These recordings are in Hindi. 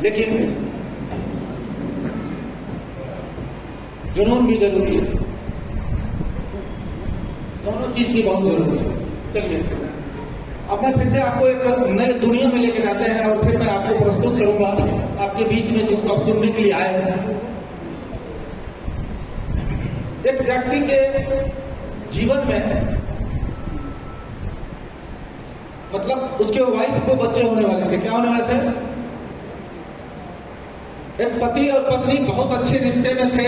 लेकिन जुनून भी जरूरी है, दोनों चीज की बहुत जरूरी है। चलिए अब मैं फिर से आपको एक नई दुनिया में लेकर आते हैं और फिर मैं आपको प्रस्तुत करूंगा आपके बीच में, जिसको आप सुनने के लिए आए हैं। एक व्यक्ति के जीवन में मतलब उसके वाइफ को बच्चे होने वाले थे। क्या होने वाले थे? एक पति और पत्नी बहुत अच्छे रिश्ते में थे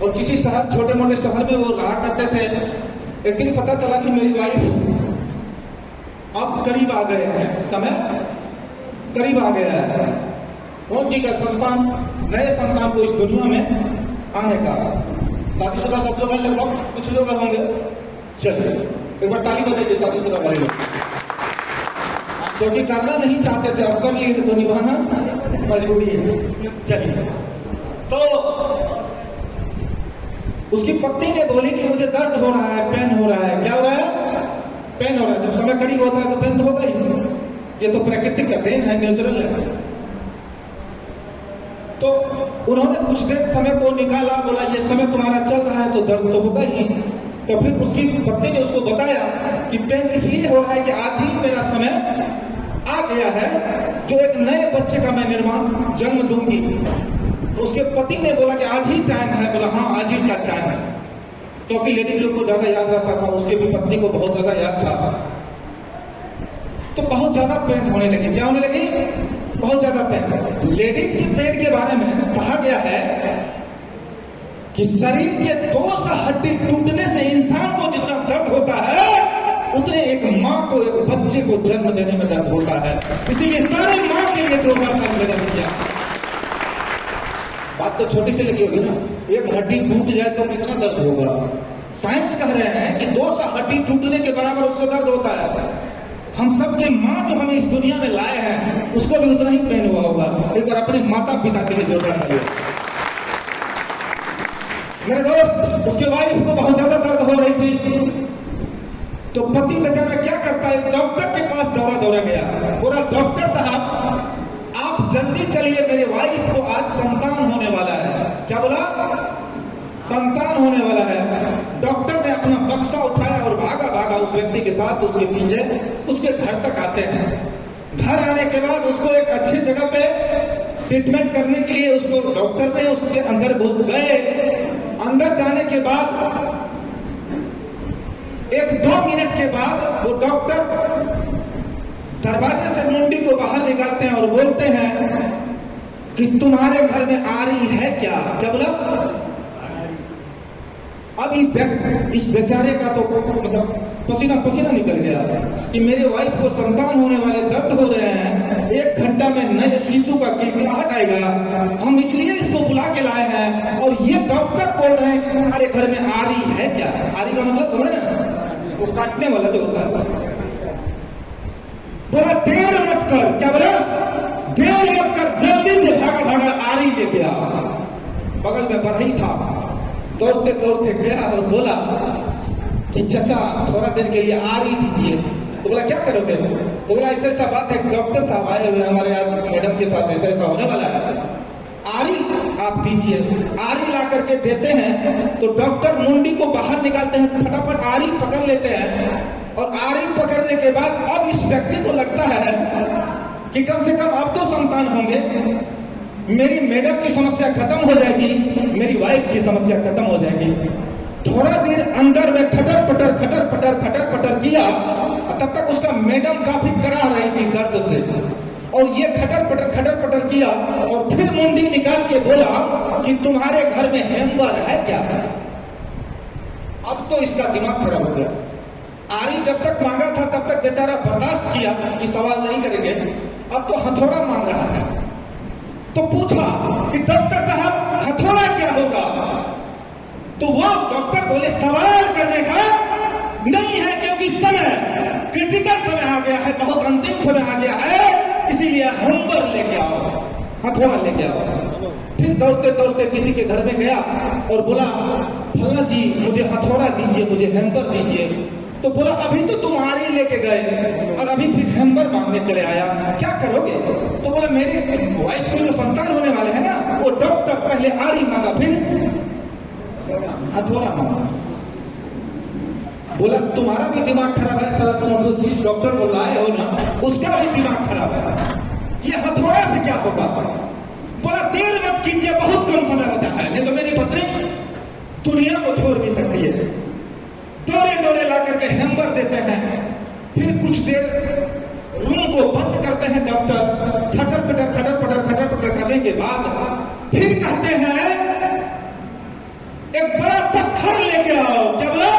और किसी शहर, छोटे मोटे शहर में वो रहा करते थे। एक दिन पता चला कि मेरी वाइफ अब करीब आ गए हैं, समय करीब आ गया है कौन जी का संतान, नए संतान को इस दुनिया में आने का। शादीशुदा सब लोग लगभग कुछ लोग होंगे। चलिए एक बार ताली बजाइए शादीशुदा वाले लोग, क्योंकि करना नहीं चाहते थे, अब कर लिए तो निभाना मजबूरी है। चलिए, तो उसकी पत्नी ने बोली कि मुझे दर्द हो रहा है, पेन हो रहा है। क्या हो रहा है? पेन हो रहा है। जब समय करीब होता है तो पेन तो होगा ही, ये तो प्रकृति का देन है, नेचुरल है। तो उन्होंने कुछ देर समय को निकाला, बोला ये समय तुम्हारा चल रहा है तो दर्द तो होगा ही। तो फिर उसकी पत्नी ने उसको बताया कि पेन इसलिए हो रहा है कि आज ही मेरा समय आ गया है जो एक नए बच्चे का मैं निर्माण जन्म दूंगी। तो उसके पति ने बोला कि आज ही टाइम है। बोला हाँ आज ही का टाइम है, क्योंकि लेडीज लोग को ज्यादा याद रहता था, उसके भी पत्नी को बहुत ज्यादा याद था। तो बहुत ज्यादा पेन होने लगी। क्या होने लगी? बहुत ज्यादा पेन। लेडीज के पेन के बारे में कहा गया है कि शरीर के 2 हड्डी टूटने से इंसान को जितना दर्द होता है उतने एक माँ को, एक बच्चे को जन्म देने में दर्द होता है। इसीलिए सारे माँ के लिए 2 बार दर्द किया। बात तो छोटी सी लगी होगी ना, एक हड्डी टूट जाए तो कितना दर्द होगा। साइंस कह रहे हैं कि 200 हड्डी टूटने के बराबर उसको दर्द होता है। हम सबके माँ जो हमें इस दुनिया में लाए हैं उसको भी उतना ही पेन हुआ होगा। एक बार अपने माता पिता के लिए जोरदार ताली। मेरे दोस्त, उसके वाइफ को बहुत ज्यादा दर्द हो रही थी, तो पति बेचारा क्या करता है, डॉक्टर के पास दौड़ा गया। बोला डॉक्टर साहब आप जल्दी चलिए, मेरे वाइफ को आज संतान होने वाला है। क्या बोला? संतान होने वाला है। डॉक्टर ने अपना बक्सा उठाया और भागा उस व्यक्ति के साथ, उसके पीछे उसके घर तक आते हैं। घर आने के बाद उसको एक अच्छी जगह पे ट्रीटमेंट करने के लिए उसको डॉक्टर ने उसके अंदर घुस गए। अंदर जाने के बाद 1-2 मिनट के बाद वो डॉक्टर दरवाजे से मुंडी को बाहर निकालते हैं और बोलते हैं कि तुम्हारे घर में आरी है क्या? क्या बोला? अब इस बेचारे का तो मतलब पसीना निकल गया कि मेरे वाइफ को संतान होने वाले दर्द हो रहे हैं, 1 घंटा में नए शिशु का किलकिलाहट आएगा, हम इसलिए इसको बुला के लाए हैं। और ये डॉक्टर बोल रहे हैं कि तुम्हारे घर में आरी है क्या? आरी का मतलब समझ रहे हैं? वो काटने वाला जो होता है। बोला देर मत कर। क्या बोला? देर मत कर, जल्दी से भागा आरी लेके आ। बगल में बढ़ई था, दौड़ते गया और बोला कि चाचा थोड़ा देर के लिए आरी दीजिए। तो बोला क्या करोगे? तो बोला ऐसा बात है, डॉक्टर साहब आए हुए हमारे यहाँ, मैडम के साथ ऐसा होने वाला है, आरी आप दीजिए। आरी ला करके देते हैं तो डॉक्टर मुंडी को बाहर निकालते हैं, फटाफट आरी पकड़ लेते हैं। और आरी पकड़ने के बाद अब इस व्यक्ति को लगता है कि कम से कम अब तो संतान होंगे, मेरी मैडम की समस्या खत्म हो जाएगी, मेरी वाइफ की समस्या खत्म हो जाएगी। थोड़ा देर अंदर में खटर पटर किया, तब तक उसका मैडम काफी करा रही थी दर्द से, और ये खटर पटर किया और फिर मुंडी निकाल के बोला कि तुम्हारे घर में हेम्बर है क्या? अब तो इसका दिमाग खराब हो गया। आरी जब तक मांगा था तब तक बेचारा बर्दाश्त किया कि सवाल नहीं करेंगे, अब तो हथौड़ा मांग रहा है। तो पूछा कि डॉक्टर साहब हथौड़ा क्या होगा? तो वो डॉक्टर बोले सवाल करने का नहीं है, क्योंकि समय क्रिटिकल समय आ गया है, बहुत अंतिम समय आ गया है, इसीलिए हेम्बर लेके आओ, हथौड़ा लेके आओ। फिर दौड़ते किसी के घर में गया और बोला फल्ला जी मुझे हथौड़ा दीजिए, मुझे हेम्बर दीजिए। तो बोला अभी तो तुम आरी लेके गए और अभी फिर हेम्बर मांगने चले आया, क्या करोगे? तो बोला मेरे वाइफ को जो संतान होने वाले हैं ना, वो डॉक्टर पहले आड़ी मांगा, फिर हथौड़ा मांगा। बोला तुम्हारा भी दिमाग खराब है साला, तुम जिस डॉक्टर को लाए हो ना उसका भी दिमाग खराब है, ये हथौड़ा से क्या होगा। बोला देर मत कीजिए, बहुत कम समय बचा है, नहीं तो मेरी पत्नी दुनिया को छोड़ भी सकती है। दौरे दौरे ला करके हैम्बर देते हैं, फिर कुछ देर रूम को बंद करते हैं डॉक्टर, खटर पटर करने के बाद फिर कहते हैं एक बड़ा पत्थर लेके आओ। क्या बोला?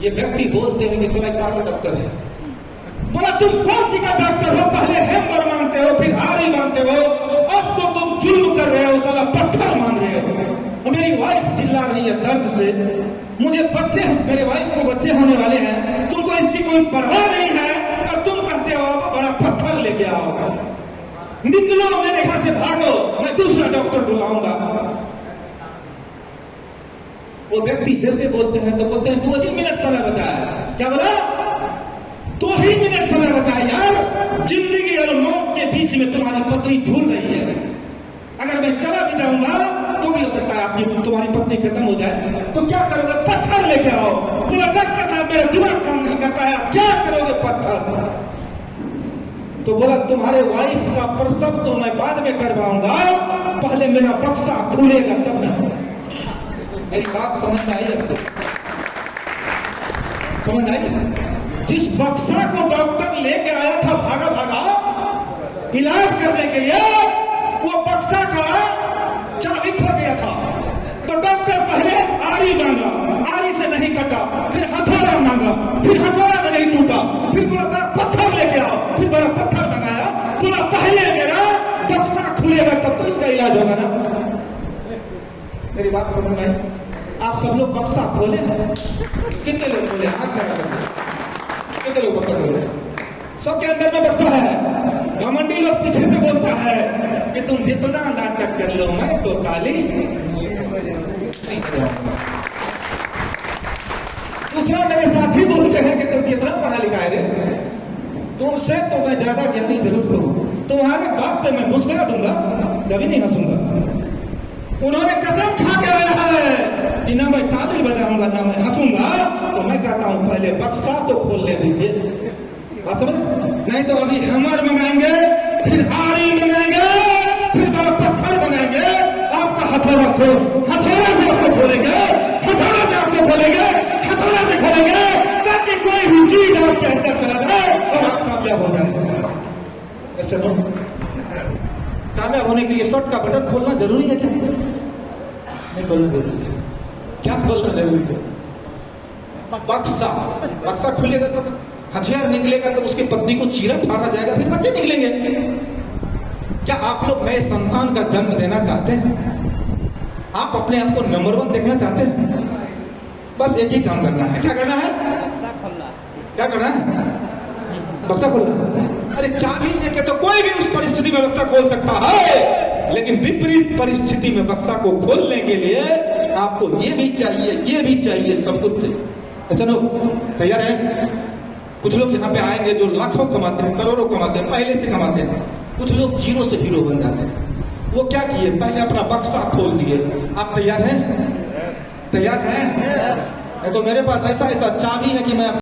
ये व्यक्ति बोलते हैं कि साला पागल डॉक्टर है। बोला तुम कौन सी का डॉक्टर हो, पहले हैम्बर मांगते हो फिर आरी मांगते हो, अब तो तुम जुल्म कर रहे हो, साला पत्थर मांग रहे हो। मेरी वाइफ चिल्ला रही है दर्द से, मुझे बच्चे, मेरे वाइफ को बच्चे होने वाले हैं, तुमको इसकी कोई परवाह नहीं है और तुम कहते हो अब बड़ा पत्थर लेके आओ। निकलो मेरे यहां से, भागो, मैं दूसरा डॉक्टर को लाऊंगा। वो व्यक्ति जैसे बोलते हैं तो बोलते हैं 2 ही मिनट समय बचा है। क्या बोला? 2 ही मिनट समय बचा है यार, जिंदगी और मौत के बीच में तुम्हारी पत्नी झूल रही है, अगर मैं चला भी जाऊंगा तो भी हो सकता है आपकी तुम्हारी पत्नी खत्म हो जाए, तो क्या करोगे? पत्थर लेके आओ। बोला डॉक्टर साहब मेरा दिमाग काम नहीं करता है, आप क्या करोगे? पत्थर। तो बोला तुम्हारे वाइफ का प्रसव तो मैं बाद में करवाऊंगा, पहले मेरा बक्सा खुलेगा तब ना। मेरी बात समझ में आई आपको? समझ आई? जिस बक्सा को डॉक्टर लेके आया था भागा भागा इलाज करने के लिए, वो बक्सा का चाबी खो गया था, तो डॉक्टर पहले आरी मांगा, आरी से नहीं कटा, फिर हथौड़ा मांगा, फिर हथौड़ा से नहीं टूटा, फिर बोला बड़ा पत्थर लेके आओ, फिर बड़ा पत्थर मंगाया। बोला पहले मेरा बक्सा खुलेगा तब तो इसका इलाज होगा ना। मेरी बात समझ में आई? आप सब लोग बक्सा खोले हैं? कितने लोग खोले? हाथ खड़ा करके कितने लोग बक्सा खोले? सबके अंदर में बक्सा है। घमंडी लोग पीछे से बोलता है कि तुम जितना नाटक कर लो मैं तो ताली नहीं बजाऊंगा। दूसरा मेरे साथी बोलते हैं कि तुम कितना पढ़ा लिखा है रे, तुमसे तो मैं ज्यादा ज्ञानी जरूर हूं, तुम्हारे बाप पे मैं मुस्कुरा दूंगा, कभी नहीं हंसूंगा। उन्होंने कसम खा के रहा है कि ना मैं ताली बजाऊंगा ना मैं हंसूंगा, तो मैं कहता हूं पहले बक्सा तो खोल ले दीजिए, समझ? नहीं तो अभी हैमर मंगाएंगे, फिर आरी मंगाएंगे, फिर बड़ा पत्थर मंगाएंगे, आपका हथौड़ा हथौड़ा से आपको खोलेंगे, हथौड़ा से आपको खोलेंगे, हथौड़ा से खोलेंगे, ताकि कोई भी चीज आपके अंदर चला जाए और आप कामयाब हो जाए। ऐसे नो कामयाब होने के लिए शॉर्ट का बटन खोलना जरूरी है क्या? नहीं खोलना जरूरी है। क्या खोलना जरूरी है? बक्सा खुलेगा तो हथियार निकलेगा, तो उसकी पत्नी को चीरा फाड़ा जाएगा, फिर बच्चे निकलेंगे। क्या आप लोग नए संतान का जन्म देना चाहते हैं? आप अपने आप को नंबर 1 देखना चाहते हैं? बस एक ही काम करना है। क्या करना है? क्या करना है? बक्सा खोलना। अरे चाबी देके तो कोई भी उस परिस्थिति में बक्सा खोल सकता है, लेकिन विपरीत परिस्थिति में बक्सा को खोलने के लिए आपको ये भी चाहिए, सब कुछ चाहिए। ऐसा लोग तैयार है? कुछ लोग यहाँ पे आएंगे जो लाखों कमाते हैं, करोड़ों कमाते हैं, पहले से कमाते हैं। कुछ लोग जीरो से हीरो बन जाते हैं। वो क्या किए? पहले अपना बक्सा खोल दिए। आप तैयार हैं? तैयार हैं? तो मेरे पास ऐसा चाबी है कि मैं